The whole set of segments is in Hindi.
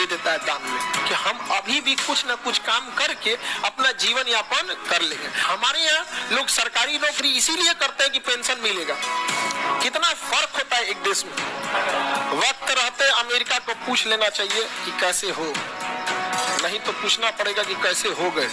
दे देता है दान में कि हम अभी भी कुछ न कुछ काम करके अपना जीवन यापन कर लेंगे। हमारे यहाँ लोग सरकारी नौकरी इसीलिए करते हैं कि पेंशन मिलेगा। कितना फर्क होता है एक देश में। वक्त रहते अमेरिका को पूछ लेना चाहिए कि कैसे हो, नहीं तो पूछना पड़ेगा कि कैसे हो गए।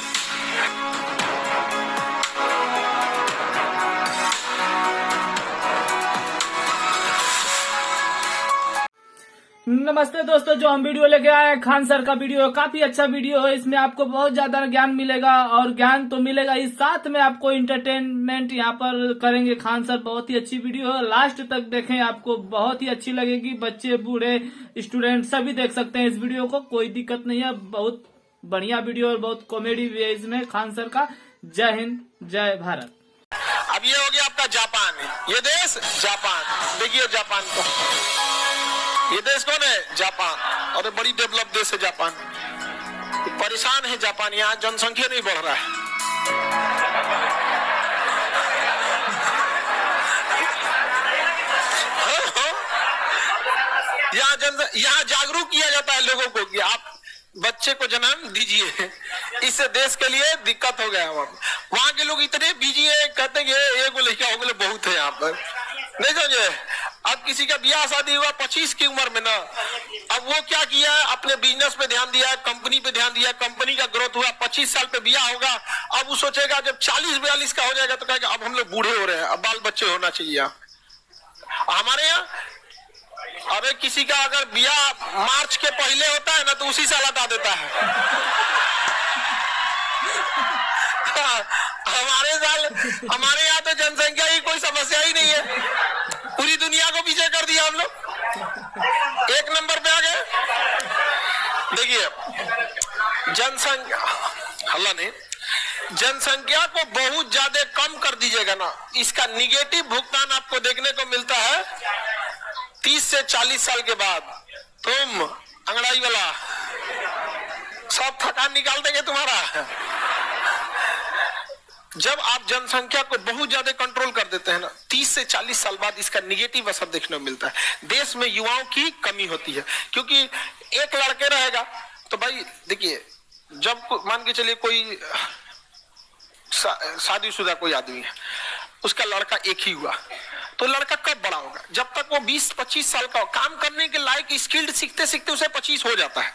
नमस्ते दोस्तों, जो हम वीडियो लेके आए हैं खान सर का वीडियो काफी अच्छा वीडियो है। इसमें आपको बहुत ज्यादा ज्ञान मिलेगा और ज्ञान तो मिलेगा ही, साथ में आपको इंटरटेनमेंट यहाँ पर करेंगे खान सर। बहुत ही अच्छी वीडियो है, लास्ट तक देखें, आपको बहुत ही अच्छी लगेगी। बच्चे बूढ़े स्टूडेंट सभी देख सकते हैं इस वीडियो को, कोई दिक्कत नहीं है। बहुत बढ़िया वीडियो और बहुत कॉमेडी भी है इसमें खान सर का। जय हिंद, जय भारत। अब ये हो गया आपका जापान, ये देश जापान। देखिए जापान को, ये देश कौन है? जापान। और बड़ी डेवलप देश है जापान। परेशान है जापान, यहाँ जनसंख्या नहीं बढ़ रहा है। यहाँ जागरूक किया जाता है लोगों को कि आप बच्चे को जन्म दीजिए, इससे देश के लिए दिक्कत हो गया। वहां के लोग इतने बिजी है, कहते हैं एगो लड़का हो गए बहुत है यहाँ पर, नहीं समझे। अब किसी का ब्याह शादी हुआ 25 की उम्र में ना, अब वो क्या किया, अपने बिजनेस पे ध्यान दिया, कंपनी पे ध्यान दिया, कंपनी का ग्रोथ हुआ, 25 साल पे ब्याह होगा। अब वो सोचेगा जब 40-42 का हो जाएगा तो कहेगा अब हम लोग बूढ़े हो रहे हैं, अब बाल बच्चे होना चाहिए। हमारे यहाँ अरे किसी का अगर ब्याह मार्च के पहले होता है ना तो उसी साल हटा देता है। हमारे यहाँ तो जनसंख्या की कोई समस्या ही नहीं है, पूरी दुनिया को पीछे कर दिया हम लोग, एक नंबर पे आ गए। देखिए जनसंख्या, हल्ला नहीं, जनसंख्या को बहुत ज्यादा कम कर दीजिएगा ना, इसका निगेटिव भुगतान आपको देखने को मिलता है 30 से 40 साल के बाद। तुम अंगड़ाई वाला सब थकान निकाल देंगे तुम्हारा। जब आप जनसंख्या को बहुत ज्यादा कंट्रोल कर देते हैं ना, 30 से 40 साल बाद इसका निगेटिव असर देखने को मिलता है। देश में युवाओं की कमी होती है, क्योंकि एक लड़के रहेगा तो भाई देखिए, जब मान के चलिए कोई शादीशुदा कोई आदमी है, उसका लड़का एक ही हुआ, तो लड़का कब बड़ा होगा? जब तक वो 20-25 साल का काम करने के लायक स्किल्ड सीखते सीखते उसे 25 हो जाता है।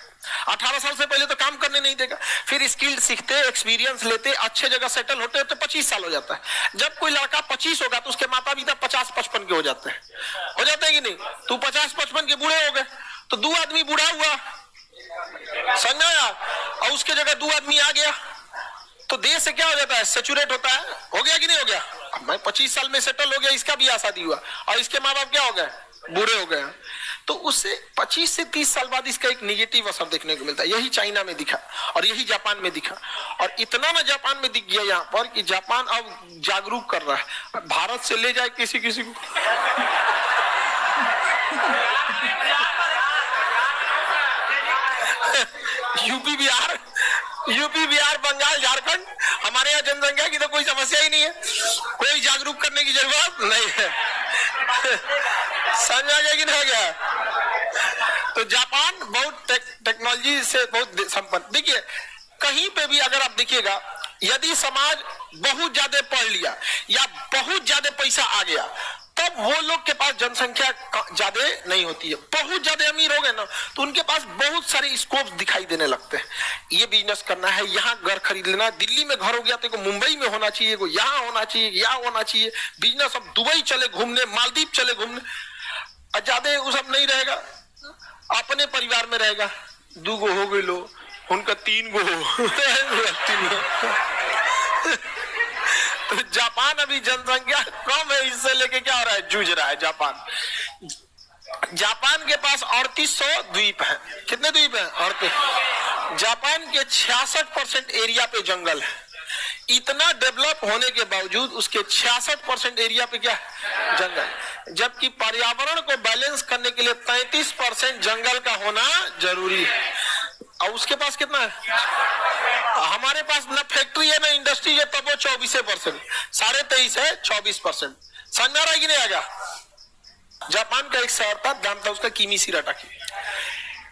18 साल से पहले तो काम करने नहीं देगा, फिर स्किल्ड सीखते, एक्सपीरियंस लेते, अच्छे जगह सेटल होते हैं तो 25 साल हो जाता है। जब कोई लड़का 25 होगा तो उसके माता पिता 50-55 के हो जाते हैं कि नहीं? तू 50-55 के बूढ़े हो गए तो 2 आदमी बूढ़ा हुआ, समझा, और उसके जगह 2 आदमी आ गया तो देश से क्या हो जाता है? सेचुरेट होता है। हो गया कि नहीं हो गया? अब मैं 25 साल में सेटल हो गया, इसका भी शादी हुआ और इसके माँ बाप क्या हो गए? बूढ़े हो गए। तो उससे 25 से 30 साल बाद इसका एक निगेटिव असर देखने को मिलता है। यही चाइना में दिखा और यही जापान में दिखा, और इतना ना जापान में दिख गया यहाँ पर कि जापान अब जागरूक कर रहा है। भारत से ले जाए किसी किसी को यूपी बिहार बंगाल झारखंड, हमारे यहाँ जनसंख्या की तो कोई समस्या ही नहीं है, कोई जागरूक करने की जरूरत नहीं है। समझा गया कि नहीं गया? तो जापान बहुत टेक्नोलॉजी से बहुत संपन्न। देखिए कहीं पे भी अगर आप देखिएगा, यदि समाज बहुत ज्यादा पढ़ लिया या बहुत ज्यादा पैसा आ गया, तब वो लोग के पास जनसंख्या ज्यादा नहीं होती है। बहुत ज्यादा अमीर हो गए ना तो उनके पास बहुत सारे स्कोप दिखाई देने लगते हैं। ये बिजनेस करना है, यहाँ घर खरीद लेना, दिल्ली में घर हो गया तो मुंबई में होना चाहिए, को यहाँ होना चाहिए, यहाँ होना चाहिए बिजनेस। अब दुबई चले घूमने, मालदीव चले घूमने, ज्यादा वो सब नहीं रहेगा, अपने परिवार में रहेगा। 2 गो हो गए लो, उनका 3 गो तो जापान अभी जनसंख्या कम है, इससे लेके क्या हो रहा है? जूझ रहा है जापान। जापान के पास 3800 द्वीप हैं। कितने द्वीप हैं? 38। जापान के 66% एरिया पे जंगल है। इतना डेवलप होने के बावजूद उसके 66% एरिया पे क्या है? जंगल। जबकि पर्यावरण को बैलेंस करने के लिए 33% जंगल का होना जरूरी है, और उसके पास कितना है? हमारे पास ना फैक्ट्री है ना इंडस्ट्री है, तब वो 24%, 23.5 है, 24%। समझ रहा है कि नहीं? आएगा। जापान का एक शहर था, नाम था उसका किमिशिराटाकी।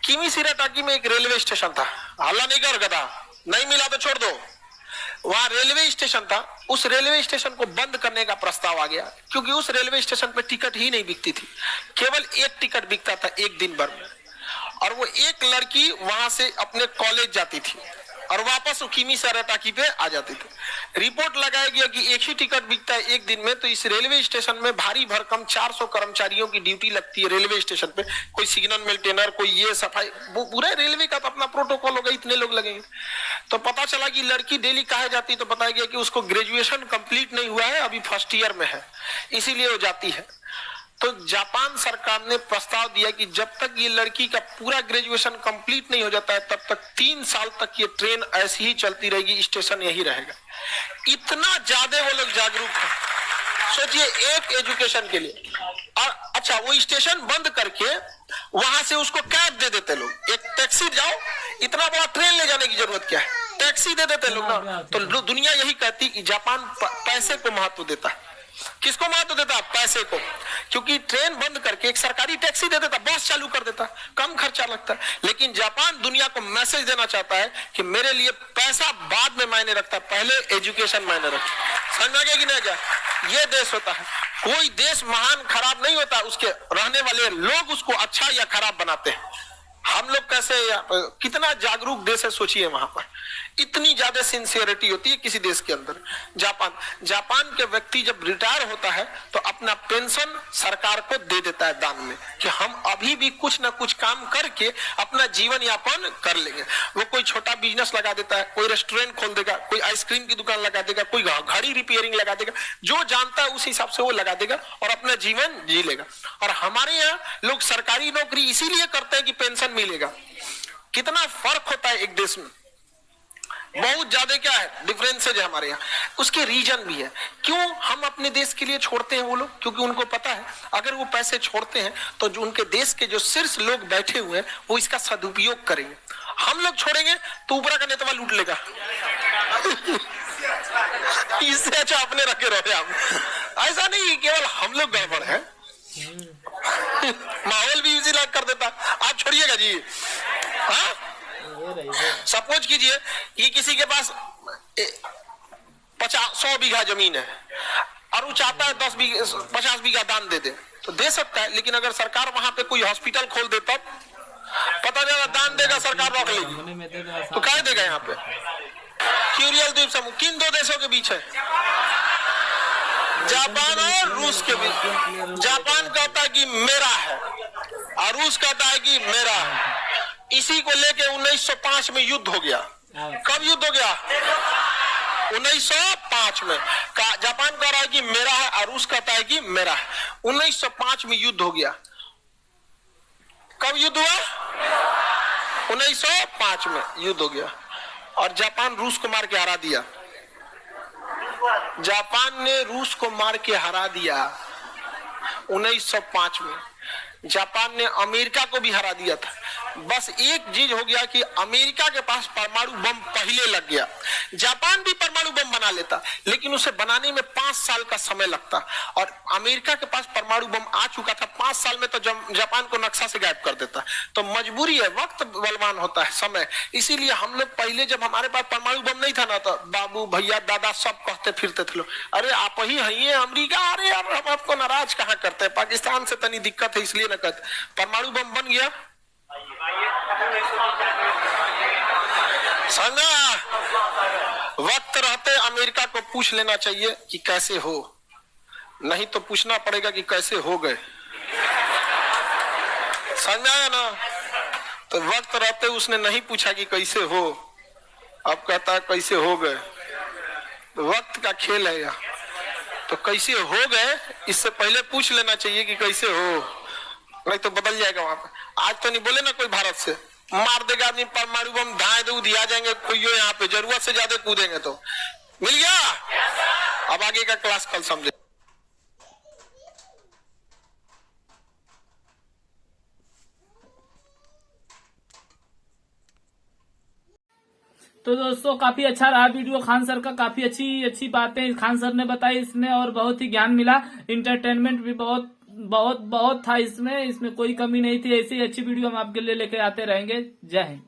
किमी सिराटाकी में एक रेलवे स्टेशन था, हल्ला नहीं कर गधा, नहीं मिला तो छोड़ दो। वहां रेलवे स्टेशन था, उस रेलवे स्टेशन को बंद करने का प्रस्ताव आ गया, क्योंकि उस रेलवे स्टेशन पे टिकट ही नहीं बिकती थी, केवल एक टिकट बिकता था एक दिन भर में। और वो एक लड़की वहां से अपने कॉलेज जाती थी और वापस किमी सिराटाकी पे आ जाती थी। रिपोर्ट लगाया गया कि एक ही टिकट बिकता है एक दिन में, तो इस रेलवे स्टेशन में भारी भरकम 400 कर्मचारियों की ड्यूटी लगती है रेलवे स्टेशन पे। कोई सिग्नल मेंटेनर, कोई ये सफाई, वो पूरे रेलवे का तो अपना प्रोटोकॉल होगा, इतने लोग लगेंगे। तो पता चला कि लड़की डेली कहा जाती, तो बताया गया कि उसको ग्रेजुएशन कंप्लीट नहीं हुआ है, अभी फर्स्ट ईयर में है, इसीलिए वो जाती है। तो जापान सरकार ने प्रस्ताव दिया कि जब तक ये लड़की का पूरा ग्रेजुएशन कंप्लीट नहीं हो जाता है, तब तक 3 साल तक ये ट्रेन ऐसी ही चलती रहेगी, स्टेशन यही रहेगा। इतना ज्यादा वो लोग जागरूक हैं, सोचिए, एक एजुकेशन के लिए। और अच्छा, वो स्टेशन बंद करके वहां से उसको कैब दे देते लोग, एक टैक्सी जाओ, इतना बड़ा ट्रेन ले जाने की जरूरत क्या है, टैक्सी दे देते लोग ना। तो दुनिया यही कहती कि जापान पैसे को महत्व देता है। किसको महत्व देता? पैसे को। क्योंकि ट्रेन बंद करके एक सरकारी टैक्सी दे देता, बस चालू कर देता, कम खर्चा लगता है। लेकिन जापान दुनिया को मैसेज देना चाहता है कि मेरे लिए पैसा बाद में मायने रखता है, पहले एजुकेशन मायने रखता। समझ में गया कि नहीं? ये देश होता है। कोई देश महान खराब नहीं होता, उसके रहने वाले लोग उसको अच्छा या खराब बनाते हैं। हम लोग कैसे, कितना जागरूक देश है, सोचिए। वहां पर इतनी ज्यादा सिंसियरिटी होती है किसी देश के अंदर। जापान के व्यक्ति जब रिटायर होता है तो अपना पेंशन सरकार को दे देता है दान में, कि हम अभी भी कुछ ना कुछ काम करके अपना जीवन यापन कर लेंगे। वो कोई छोटा बिजनेस लगा देता है, कोई रेस्टोरेंट खोल देगा, कोई आइसक्रीम की दुकान लगा देगा, कोई घड़ी रिपेयरिंग लगा देगा, जो जानता है उस हिसाब से वो लगा देगा और अपना जीवन जी लेगा। और हमारे यहाँ लोग सरकारी नौकरी इसीलिए करते हैं कि पेंशन मिलेगा। कितना फर्क होता है एक देश में, बहुत ज्यादा क्या है डिफरेंसेज है हमारे यहाँ। उसके रीजन भी है, क्यों हम अपने देश के लिए छोड़ते हैं वो लोग, क्योंकि उनको पता है अगर वो पैसे छोड़ते हैं तो जो उनके देश के जो शीर्ष लोग बैठे हुए हैं वो इसका सदुपयोग करेंगे। हम लोग छोड़ेंगे तो ऊपर का नेता लूट लेगा। इससे अच्छा अपने रखे रहे हम। ऐसा नहीं केवल हम लोग गड़बड़ है, माहौल भी इसी लायक कर देता। आप छोड़िएगा जी। हाँ, सपोज कीजिए कि किसी के पास 100 बीघा जमीन है और वो चाहता है 50 बीघा दान दे दे, तो दे सकता है। लेकिन अगर सरकार वहां पे कोई हॉस्पिटल खोल दे, तब पता चला दान देगा सरकार रोक लेगी, तो क्या देगा? यहाँ पे क्यूरियल द्वीप समूह किन 2 देशों के बीच है? जापान और रूस के बीच। जापान कहता है कि मेरा है और रूस कहता है कि मेरा है। इसी को लेके 1905 में युद्ध हो गया। कब युद्ध हो गया? 1905 में। जापान कह रहा है कि मेरा है और रूस कहता है कि मेरा है। 1905 में युद्ध हो गया। कब युद्ध हुआ? 1905 में युद्ध हो गया और जापान रूस को मार के हरा दिया। जापान ने रूस को मार के हरा दिया 1905 में। जापान ने अमेरिका को भी हरा दिया था। बस एक चीज हो गया कि अमेरिका के पास परमाणु बम पहले लग गया। जापान भी परमाणु बम बना लेता, लेकिन उसे बनाने में 5 साल का समय लगता। और अमेरिका के पास परमाणु बम आ चुका था, 5 साल में तो जापान को नक्शा से गायब कर देता। तो मजबूरी है, वक्त बलवान होता है, समय। इसीलिए हम लोग पहले जब हमारे पास परमाणु बम नहीं था ना, तो बाबू भैया दादा सब कहते फिरते थे लोग, अरे आप ही है अमेरिका, अरे यार हम आपको नाराज कहाँ करते हैं, पाकिस्तान से तनी दिक्कत है इसलिए ना कहते। परमाणु बम बन गया, समझा? वक्त रहते अमेरिका को पूछ लेना चाहिए कि कैसे हो, नहीं तो पूछना पड़ेगा कि कैसे हो गए। समझा ना? तो वक्त रहते उसने नहीं पूछा कि कैसे हो, अब कहता है कैसे हो गए। तो वक्त का खेल है यह। तो कैसे हो गए इससे पहले पूछ लेना चाहिए कि कैसे हो, नहीं तो बदल जाएगा वहां पे। आज तो नहीं बोले ना कोई भारत से मार देगा आदमी परमाणु बम, धाए दे दिया जाएंगे कोई यहाँ पे, जरूरत से ज्यादा कूदेंगे तो मिल गया। अब आगे का क्लास कल समझे। तो दोस्तों काफी अच्छा रहा वीडियो खान सर का, काफी अच्छी बातें खान सर ने बताई इसमें और बहुत ही ज्ञान मिला, इंटरटेनमेंट भी बहुत बहुत बहुत था इसमें कोई कमी नहीं थी। ऐसी अच्छी वीडियो हम आपके लिए लेके आते रहेंगे। जय हिंद।